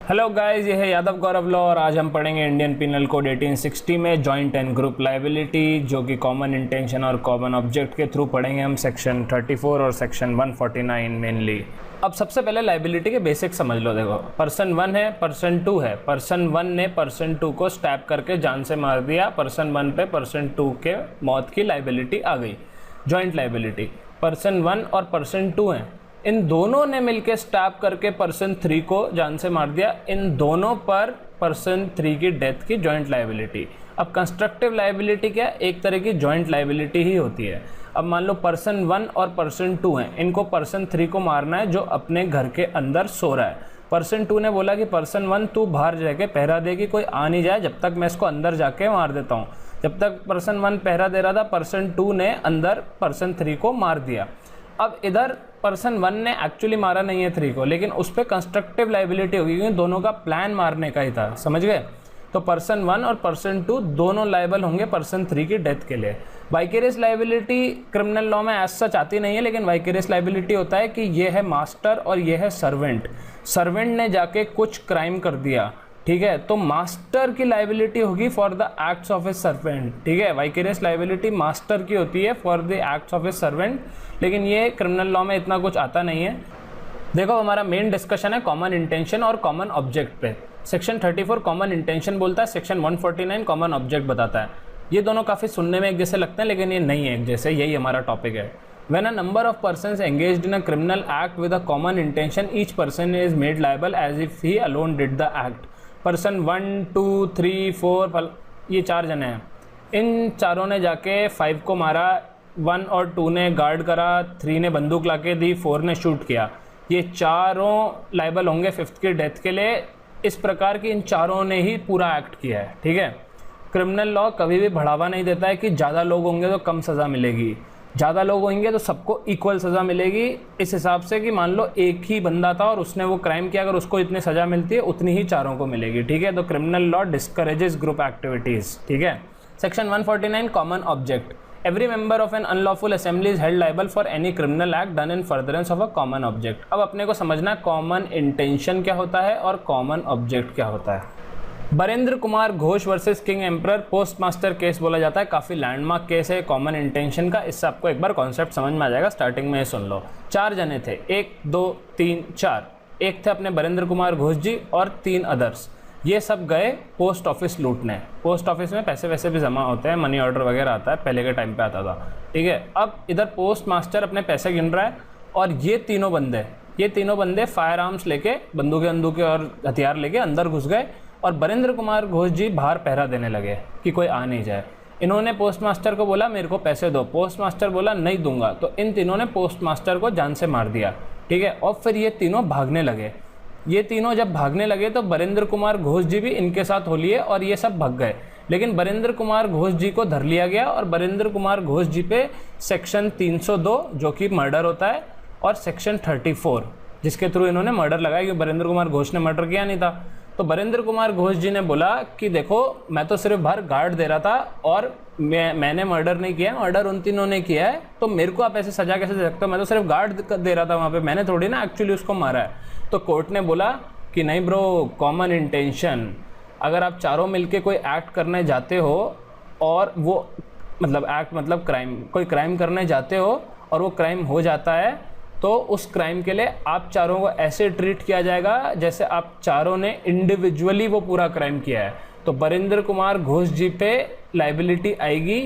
Hello guys, ये है यादव गौरव law और आज हम पढ़ेंगे इंडियन पिनल कोड 1860 में जॉइंट एंड ग्रुप लायबिलिटी, जो कि कॉमन इंटेंशन और कॉमन ऑब्जेक्ट के थ्रू पढ़ेंगे हम सेक्शन 34 और सेक्शन 149 मेनली। अब सबसे पहले लायबिलिटी के बेसिक समझ लो। देखो, पर्सन 1 है, पर्सन 2 है। पर्सन 1 ने पर्सन 2 को स्टैब करके जान से मार दिया। पर्सन 1 पे पर्सन 2 के मौत की लायबिलिटी आ गई, जॉइंट लायबिलिटी। पर्सन 1 और पर्सन 2 हैं, इन दोनों ने मिलकर स्टैब करके पर्सन 3 को जान से मार दिया। इन दोनों पर पर्सन 3 की डेथ की जॉइंट लायबिलिटी। अब कंस्ट्रक्टिव लायबिलिटी क्या, एक तरह की जॉइंट लायबिलिटी ही होती है। अब मान लो पर्सन 1 और पर्सन 2 हैं, इनको पर्सन 3 को मारना है जो अपने घर के अंदर सो रहा है। पर्सन 2 ने बोला कि पर्सन 1 तू बाहर जाके पहरा दे कि कोई आ नहीं जाए, जब तक मैं इसको अंदर जाके मार देता हूँ। जब तक पर्सन 1 पहरा दे रहा था, पर्सन 2 ने अंदर पर्सन 3 को मार दिया। अब इधर पर्सन 1 ने एक्चुअली मारा नहीं है 3 को, लेकिन उस पर कंस्ट्रक्टिव लायबिलिटी होगी क्योंकि दोनों का प्लान मारने का ही था। समझ गए? तो पर्सन 1 और पर्सन 2 दोनों लायबल होंगे पर्सन 3 की डेथ के लिए। वाइकेरियस लायबिलिटी क्रिमिनल लॉ में एज सच आती नहीं है, लेकिन वाइकेरियस लायबिलिटी होता है कि ये है मास्टर और ये है सर्वेंट। सर्वेंट ने जाके कुछ क्राइम कर दिया, ठीक है, तो मास्टर की लायबिलिटी होगी for the acts of A servant. ठीक है, वाइकेरियस लायबिलिटी मास्टर की होती है for the acts of A servant, लेकिन ये क्रिमिनल लॉ में इतना कुछ आता नहीं है। देखो, हमारा मेन डिस्कशन है कॉमन इंटेंशन और कॉमन ऑब्जेक्ट पे। सेक्शन 34 कॉमन इंटेंशन बोलता है, सेक्शन 149 कॉमन ऑब्जेक्ट बताता है। ये दोनों काफ़ी सुनने में एक जैसे लगते हैं, लेकिन ये नहीं है एक जैसे। यही हमारा टॉपिक है। When a number of persons engaged in a criminal act with a common intention, each person is made liable as if he alone did the act. Person 1, 2, 3, 4 ये 4 जने हैं। इन चारों ने जाके 5 को मारा, 1 और 2 ने गार्ड करा, 3 ने बंदूक लाके दी, 4 ने शूट किया। ये चारों लाइबल होंगे 5th की डेथ के लिए। इस प्रकार की इन चारों ने ही पूरा एक्ट किया है। ठीक है, क्रिमिनल लॉ कभी भी बढ़ावा नहीं देता है कि ज़्यादा लोग होंगे तो कम सज़ा मिलेगी, ज़्यादा लोग होंगे तो सबको इक्वल सज़ा मिलेगी। इस हिसाब से कि मान लो एक ही बंदा था और उसने वो क्राइम किया, अगर उसको इतनी सज़ा मिलती है उतनी ही चारों को मिलेगी। ठीक है, तो criminal law discourages group activities. ठीक है, section 149 common object. Every member of an unlawful assembly is held liable for any criminal act done in furtherance of a common object. अब अपने को समझना कॉमन इंटेंशन क्या होता है और कॉमन ऑब्जेक्ट क्या होता है। Barendra Kumar Ghosh versus king emperor post master case बोला जाता है। काफ़ी लैंडमार्क केस है कॉमन इंटेंशन का। इससे आपको एक बार कॉन्सेप्ट समझ में आ जाएगा। स्टार्टिंग में सुन लो, 4 जने थे, 1, 2, 3, 4। एक थे अपने बरेंद्र कुमार घोष जी और 3 अदर्स। ये सब गए पोस्ट ऑफिस लूटने। पोस्ट ऑफिस में पैसे वैसे भी जमा होते हैं, मनी ऑर्डर वगैरह आता है, पहले के टाइम पे आता था। ठीक है, अब इधर पोस्ट मास्टर अपने पैसे गिन रहा है और ये तीनों बंदे फायर आर्म्स लेके, बंदूकें और हथियार लेके अंदर घुस गए और बरेंद्र कुमार घोष जी बाहर पहरा देने लगे कि कोई आ नहीं जाए। इन्होंने पोस्ट मास्टर को बोला मेरे को पैसे दो, पोस्ट मास्टर बोला नहीं दूंगा, तो इन तीनों ने पोस्ट मास्टर को जान से मार दिया। ठीक है, और फिर ये तीनों भागने लगे। ये तीनों जब भागने लगे तो बरेंद्र कुमार घोष जी भी इनके साथ हो लिए और ये सब भाग गए। लेकिन बरेंद्र कुमार घोष जी को धर लिया गया और बरेंद्र कुमार घोष जी पे सेक्शन 302 जो कि मर्डर होता है और सेक्शन 34 जिसके थ्रू इन्होंने मर्डर लगाया, क्योंकि बरेंद्र कुमार घोष ने मर्डर किया नहीं था। तो बरेंद्र कुमार घोष जी ने बोला कि देखो, मैं तो सिर्फ बाहर गार्ड दे रहा था और मैंने मर्डर नहीं किया, मर्डर उन तीनों ने किया है, तो मेरे को आप ऐसे सजा कैसे दे सकते हो? मैं तो सिर्फ गार्ड दे रहा था वहाँ पे, मैंने थोड़ी ना एक्चुअली उसको मारा है। तो कोर्ट ने बोला कि नहीं ब्रो, कॉमन इंटेंशन, अगर आप चारों मिलके कोई एक्ट करने जाते हो और वो मतलब एक्ट मतलब क्राइम, कोई क्राइम करने जाते हो और वो क्राइम हो जाता है, तो उस क्राइम के लिए आप चारों को ऐसे ट्रीट किया जाएगा जैसे आप चारों ने इंडिविजुअली वो पूरा क्राइम किया है। तो बरेंद्र कुमार घोष जी पे लायबिलिटी आएगी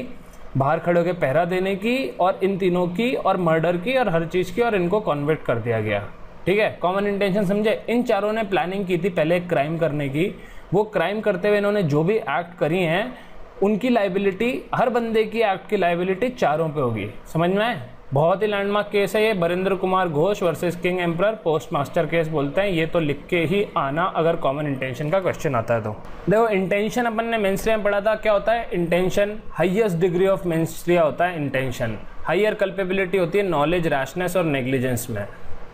बाहर खड़े होकर पहरा देने की और इन तीनों की और मर्डर की और हर चीज़ की, और इनको कन्विक्ट कर दिया गया। ठीक है, कॉमन इंटेंशन समझे? इन चारों ने प्लानिंग की थी पहले क्राइम करने की। वो क्राइम करते हुए इन्होंने जो भी एक्ट करी हैं उनकी लायबिलिटी, हर बंदे की एक्ट की लायबिलिटी चारों पे होगी। समझ में आए? बहुत ही लैंडमार्क केस है ये, Barendra Kumar Ghosh versus king emperor post master case बोलते हैं। ये तो लिख के ही आना अगर कॉमन इंटेंशन का क्वेश्चन आता है तो। देखो, इंटेंशन अपन ने मेंस में पढ़ा था, क्या होता है intention? Highest degree of mens होता है इंटेंशन। हायर कल्पेबिलिटी होती है नॉलेज, रैशनेस और नेग्लिजेंस में,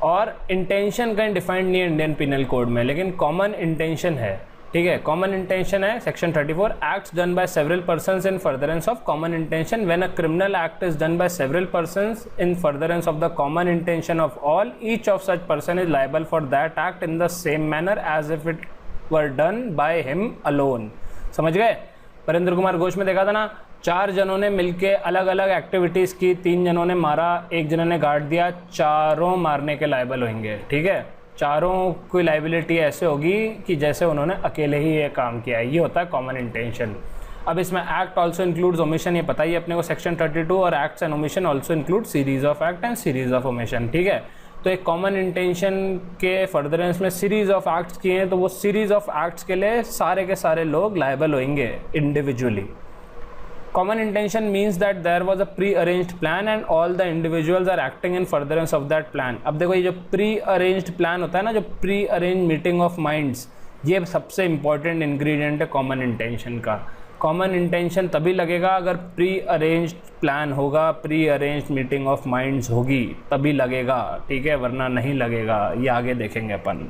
और इंटेंशन कहीं डिफाइंड नहीं है इंडियन पिनल कोड में, लेकिन कॉमन इंटेंशन है। ठीक है, कॉमन इंटेंशन है section 34, acts done by several persons in furtherance of common intention. When a criminal act is done by several persons in furtherance of the common intention of all, each of such person is liable for that act in the same manner as if it were done by him alone. समझ गए? वरेंद्र कुमार घोष में देखा था ना, 4 जनों ने मिलके अलग अलग एक्टिविटीज़ की, 3 जनों ने मारा, 1 जन ने गार्ड दिया, चारों मारने के लायबल होंगे। ठीक है, चारों की लाइबिलिटी ऐसे होगी कि जैसे उन्होंने अकेले ही ये काम किया है। ये होता है कॉमन इंटेंशन। अब इसमें एक्ट ऑल्सो इंक्लूड्स ओमिशन, ये पता ही अपने को सेक्शन 32, और acts and omission also include series of act and series of omission. ठीक है, तो एक कॉमन इंटेंशन के फर्दरेंस में सीरीज ऑफ एक्ट्स किए हैं, तो वो सीरीज ऑफ एक्ट्स के लिए सारे के सारे लोग लायबल होंगे individually. Common intention means that there was a pre-arranged plan and all the individuals are acting in furtherance of that plan। अब देखो, ये जो pre-arranged plan होता है ना, जो pre-arranged meeting of minds, ये सबसे important ingredient है common intention का। common intention तभी लगेगा अगर pre-arranged plan होगा, pre-arranged meeting of minds होगी, तभी लगेगा। ठीक है, वरना नहीं लगेगा। ये आगे देखेंगे अपन।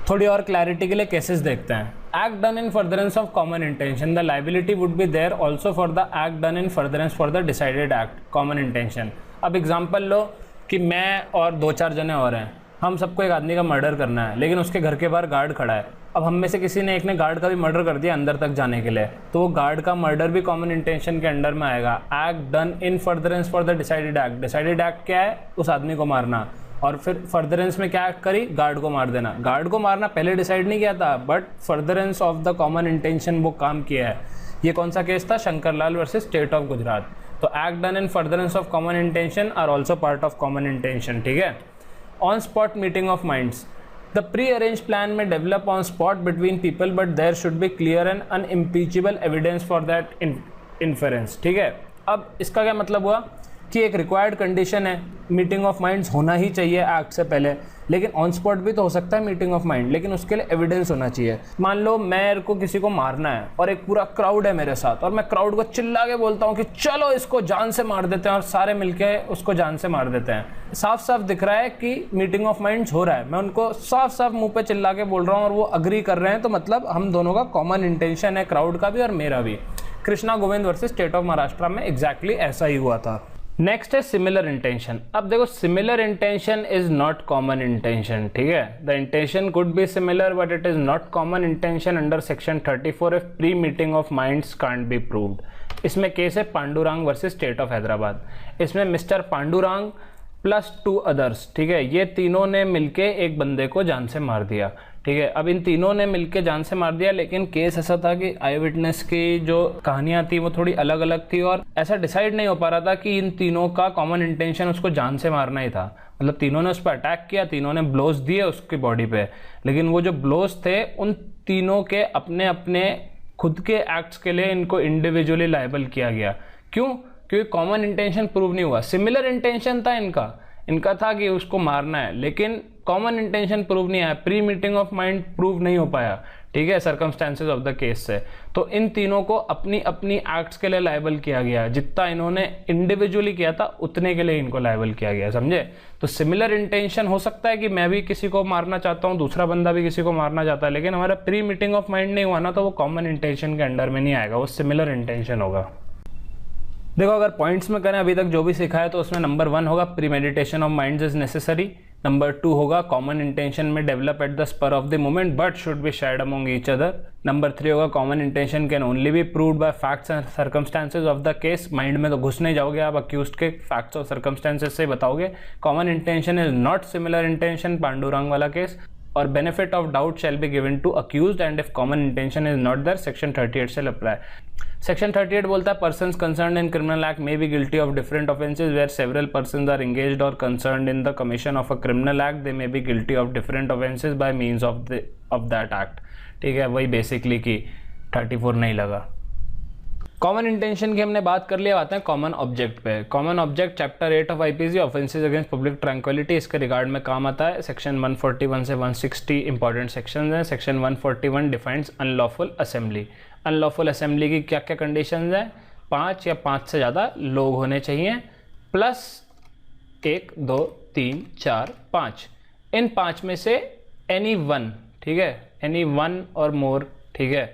थोड़ी और क्लैरिटी के लिए केसेस देखते हैं। Act done in furtherance of common intention, the liability would be there also for the act done in furtherance for the decided act common intention. अब एग्जांपल लो कि मैं और 2-4 जने और हैं, हम सबको एक आदमी का मर्डर करना है, लेकिन उसके घर के बाहर गार्ड खड़ा है। अब हम में से किसी ने एक ने गार्ड का भी मर्डर कर दिया अंदर तक जाने के लिए, तो वो गार्ड का मर्डर भी कॉमन इंटेंशन के अंडर में आएगा। Act done in furtherance for the decided act, decided act क्या है? उस आदमी को मारना। और फिर फर्दरेंस में क्या करी? गार्ड को मार देना। गार्ड को मारना पहले डिसाइड नहीं किया था, but furtherance of the common intention वो काम किया है। ये कौन सा केस था? Shankarlal versus state of Gujarat. तो act done in furtherance of common intention are also part of common intention. ठीक है, on spot meeting of minds, the pre arrange plan में develop on spot between people, but there should be clear and unimpeachable evidence for that inference. ठीक है, अब इसका क्या मतलब हुआ कि एक रिक्वायर्ड कंडीशन है, मीटिंग ऑफ माइंड्स होना ही चाहिए एक्ट से पहले, लेकिन ऑन स्पॉट भी तो हो सकता है मीटिंग ऑफ माइंड, लेकिन उसके लिए एविडेंस होना चाहिए। मान लो मेरे को किसी को मारना है और एक पूरा क्राउड है मेरे साथ, और मैं क्राउड को चिल्ला के बोलता हूँ कि चलो इसको जान से मार देते हैं, और सारे मिलके उसको जान से मार देते हैं। साफ साफ दिख रहा है कि मीटिंग ऑफ माइंड्स हो रहा है, मैं उनको साफ साफ मुंह पे चिल्ला के बोल रहा हूँ और वो अग्री कर रहे हैं, तो मतलब हम दोनों का कॉमन इंटेंशन है, क्राउड का भी और मेरा भी। Krishna Govind versus state of Maharashtra में एग्जैक्टली ऐसा ही हुआ था। नेक्स्ट है सिमिलर इंटेंशन। अब देखो, similar intention is not common intention. ठीक है, the intention could be similar but it is not common intention under section 34 if pre meeting of minds can't be proved. इसमें case है Pandurang versus state of Hyderabad. इसमें mister Pandurang plus 2 others, ठीक है, ये तीनों ने मिलके एक बंदे को जान से मार दिया। ठीक है, अब इन तीनों ने मिलके जान से मार दिया, लेकिन केस ऐसा था कि आई विटनेस की जो कहानियां थी वो थोड़ी अलग अलग थी, और ऐसा डिसाइड नहीं हो पा रहा था कि इन तीनों का कॉमन इंटेंशन उसको जान से मारना ही था। मतलब तीनों ने उस पर अटैक किया, तीनों ने ब्लोज दिए उसकी बॉडी पे, लेकिन वो जो ब्लोज थे उन तीनों के अपने अपने खुद के एक्ट्स के लिए इनको इंडिविजुअली लायबल किया गया। क्यों? क्योंकि कॉमन इंटेंशन प्रूव नहीं हुआ। सिमिलर इंटेंशन था इनका था कि उसको मारना है, लेकिन कॉमन इंटेंशन प्रूव नहीं आया, pre meeting of mind prove नहीं हो पाया। ठीक है, सर्कमस्टेंसेज ऑफ द केस से, तो इन तीनों को अपनी अपनी एक्ट्स के लिए लायबल किया गया। जितना इन्होंने इंडिविजुअली किया था उतने के लिए इनको लायबल किया गया। समझे? तो सिमिलर इंटेंशन हो सकता है कि मैं भी किसी को मारना चाहता हूँ, दूसरा बंदा भी किसी को मारना चाहता है, लेकिन हमारा प्री मीटिंग ऑफ माइंड नहीं हुआ ना, तो वो कॉमन इंटेंशन के अंडर में नहीं आएगा, वो सिमिलर इंटेंशन होगा। देखो, अगर पॉइंट्स में करें अभी तक जो भी सीखा है, तो उसमें नंबर 1 होगा premeditation of minds is necessary. Number 2 होगा कॉमन इंटेंशन में develop at the spur of the moment but should be shared among each other. Number 3 होगा common intention can only be proved by facts and circumstances of the case. Mind में तो घुस नहीं जाओगे आप, accused के facts और circumstances से बताओगे। Common intention is not similar intention, Pandurang वाला केस। और benefit of doubt shall be given to accused and if common intention is not there, section 38 shall apply. Section 38 बोलता है persons concerned in criminal act may be guilty of different offences where several persons are engaged or concerned in the commission of a criminal act, they may be guilty of different offences by means of that act. ठीक है, वही basically कि 34 नहीं लगा। Common intention की हमने बात कर लिया, आते हैं कॉमन ऑब्जेक्ट पे। Common object chapter 8 of IPC offences against public tranquillity, इसके रिगार्ड में काम आता है। सेक्शन 141 से 160 इंपॉर्टेंट सेक्शंस हैं। Section 141 defines unlawful assembly. Unlawful assembly की क्या क्या कंडीशंस हैं? 5 या 5 से ज़्यादा लोग होने चाहिए, प्लस 1, 2, 3, 4, 5। इन 5 में से एनी वन, ठीक है, एनी वन और मोर, ठीक है,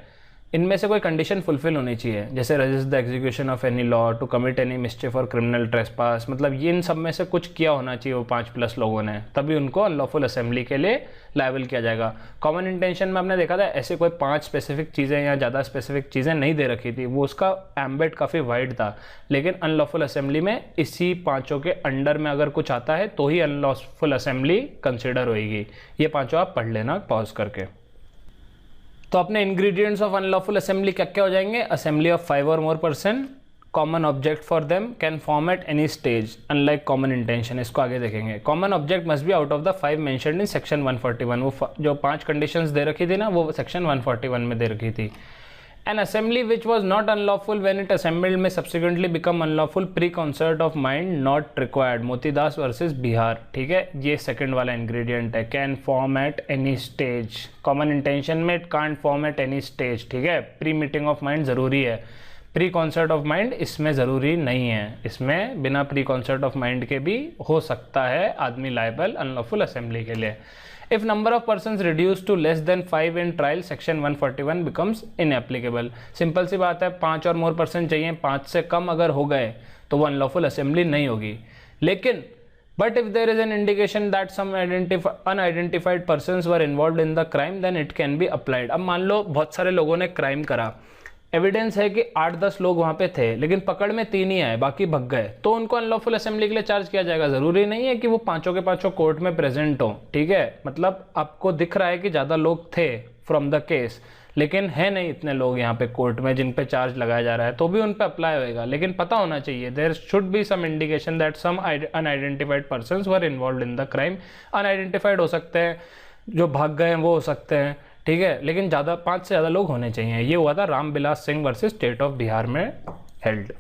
इनमें से कोई कंडीशन फुलफिल होनी चाहिए, जैसे resist the execution of any law, to commit any mischief और क्रिमिनल ट्रेसपास, मतलब ये इन सब में से कुछ किया होना चाहिए वो 5+ लोगों ने, तभी उनको अनलॉफुल असेंबली के लिए लायबल किया जाएगा। कॉमन इंटेंशन में हमने देखा था ऐसे कोई 5 स्पेसिफिक चीज़ें या ज़्यादा स्पेसिफिक चीज़ें नहीं दे रखी थी, वो उसका एम्बेट काफ़ी वाइड था, लेकिन अनलॉफुल असेंबली में इसी 5 के अंडर में अगर कुछ आता है तो ही अनलॉफुल असेंबली कंसिडर होगी। ये 5 आप पढ़ लेना पॉज करके। तो अपने इंग्रेडिएंट्स ऑफ अनलॉफुल असेंबली क्या क्या हो जाएंगे? Assembly of 5 or more person, common object for them, can form at any stage unlike common intention. इसको आगे देखेंगे। Common object must be out of the 5 mentioned in section 141। वो जो 5 conditions दे रखी थी ना, वो सेक्शन 141 में दे रखी थी। An assembly which was not unlawful when it assembled may subsequently become unlawful pre-concert of mind not required। Motidas versus Bihar, ठीक है, ये सेकंड वाला इंग्रेडिएंट है। Can form at any stage, common intention में it can't form at any stage, ठीक है। Pre meeting of mind ज़रूरी है, प्री कॉन्सर्ट ऑफ माइंड इसमें ज़रूरी नहीं है, इसमें बिना प्री कॉन्सर्ट ऑफ माइंड के भी हो सकता है आदमी लायबल अनलॉफुल असेंबली के लिए। If number of persons reduced to less than 5 in trial, section 141 becomes inapplicable। Simple सी बात है, 5 और मोर पर्सन चाहिए, 5 से कम अगर हो गए तो वो अनलॉफुल असेंबली नहीं होगी। लेकिन but if there is an indication that some unidentified persons were involved in the crime then it can be applied. अब मान लो बहुत सारे लोगों ने क्राइम करा, एविडेंस है कि 8-10 लोग वहां पे थे, लेकिन पकड़ में 3 ही आए, बाकी भग गए, तो उनको अनलॉफुल असेंबली के लिए चार्ज किया जाएगा। जरूरी नहीं है कि वो 5 के 5 कोर्ट में प्रेजेंट हो, ठीक है। मतलब आपको दिख रहा है कि ज्यादा लोग थे फ्रॉम द केस, लेकिन है नहीं इतने लोग यहाँ पे कोर्ट में जिन पे चार्ज लगाया जा रहा है, तो भी उन पे अप्लाई होएगा। लेकिन पता होना चाहिए, there should be some indication that some unidentified persons were involved in the crime. Unidentified हो सकते हैं, जो भाग गए हैं वो हो सकते हैं, ठीक है, लेकिन 5 से ज़्यादा लोग होने चाहिए। ये हुआ था Ramvilas Singh versus state of Bihar में हेल्ड।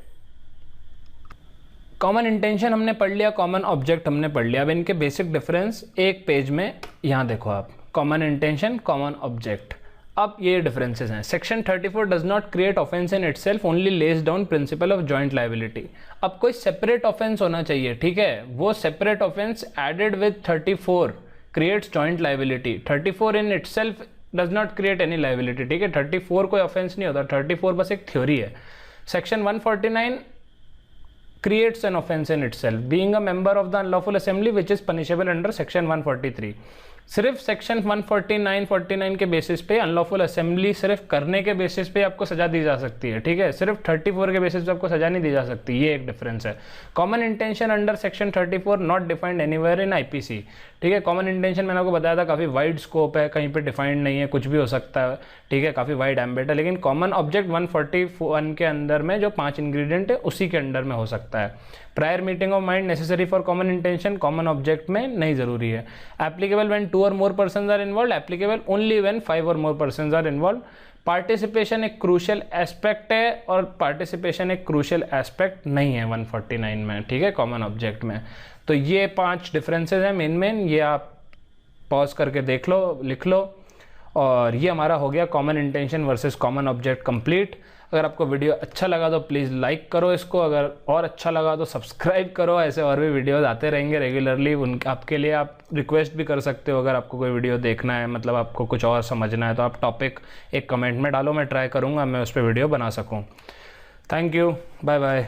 कॉमन इंटेंशन हमने पढ़ लिया, कॉमन ऑब्जेक्ट हमने पढ़ लिया। अब इनके बेसिक डिफरेंस एक पेज में यहाँ देखो आप, कॉमन इंटेंशन, कॉमन ऑब्जेक्ट। अब ये डिफरेंसेस हैं। Section 34 does not create offence in itself, only lays down principle of joint liability. अब कोई सेपरेट ऑफेंस होना चाहिए, ठीक है, वो separate offence added with 34 creates joint liability. 34 in itself does not create any liability, ठीक है। 34 कोई ऑफेंस नहीं होता, 34 बस एक थ्योरी है। Section 149 creates an offense in itself, being a member of the unlawful assembly which is punishable under section 143। सिर्फ section 149 के बेसिस पे अनलॉफुल असेंबली सिर्फ करने के बेसिस पे आपको सजा दी जा सकती है, ठीक है। सिर्फ 34 के बेसिस पे आपको सजा नहीं दी जा सकती, ये एक डिफरेंस है। Common intention under section 34 not defined anywhere in IPC, ठीक है। कॉमन इंटेंशन मैंने आपको बताया था काफ़ी वाइड स्कोप है, कहीं पे डिफाइंड नहीं है, कुछ भी हो सकता है, ठीक है, काफ़ी वाइड एम्बेट है। लेकिन कॉमन ऑब्जेक्ट 141 के अंदर में जो 5 इंग्रेडिएंट है उसी के अंडर में हो सकता है। Prior meeting of mind necessary for common intention, common object में नहीं जरूरी है। Applicable when 2 or more persons are involve, applicable only when 5 or more persons are involve. Participation एक क्रूशियल एस्पेक्ट है और पार्टिसिपेशन एक क्रूशियल एस्पेक्ट नहीं है 149 में, ठीक है, कॉमन ऑब्जेक्ट में। तो ये 5 डिफरेंसेस हैं मेन, ये आप पॉज करके देख लो, लिख लो। और ये हमारा हो गया common intention versus common object complete. अगर आपको वीडियो अच्छा लगा तो प्लीज़ लाइक करो इसको, अगर और अच्छा लगा तो सब्सक्राइब करो। ऐसे और भी वीडियोस आते रहेंगे रेगुलरली, आपके लिए आप रिक्वेस्ट भी कर सकते हो। अगर आपको कोई वीडियो देखना है, मतलब आपको कुछ और समझना है, तो आप टॉपिक एक कमेंट में डालो, मैं ट्राई करूँगा मैं उस पर वीडियो बना सकूँ। Thank you, bye bye.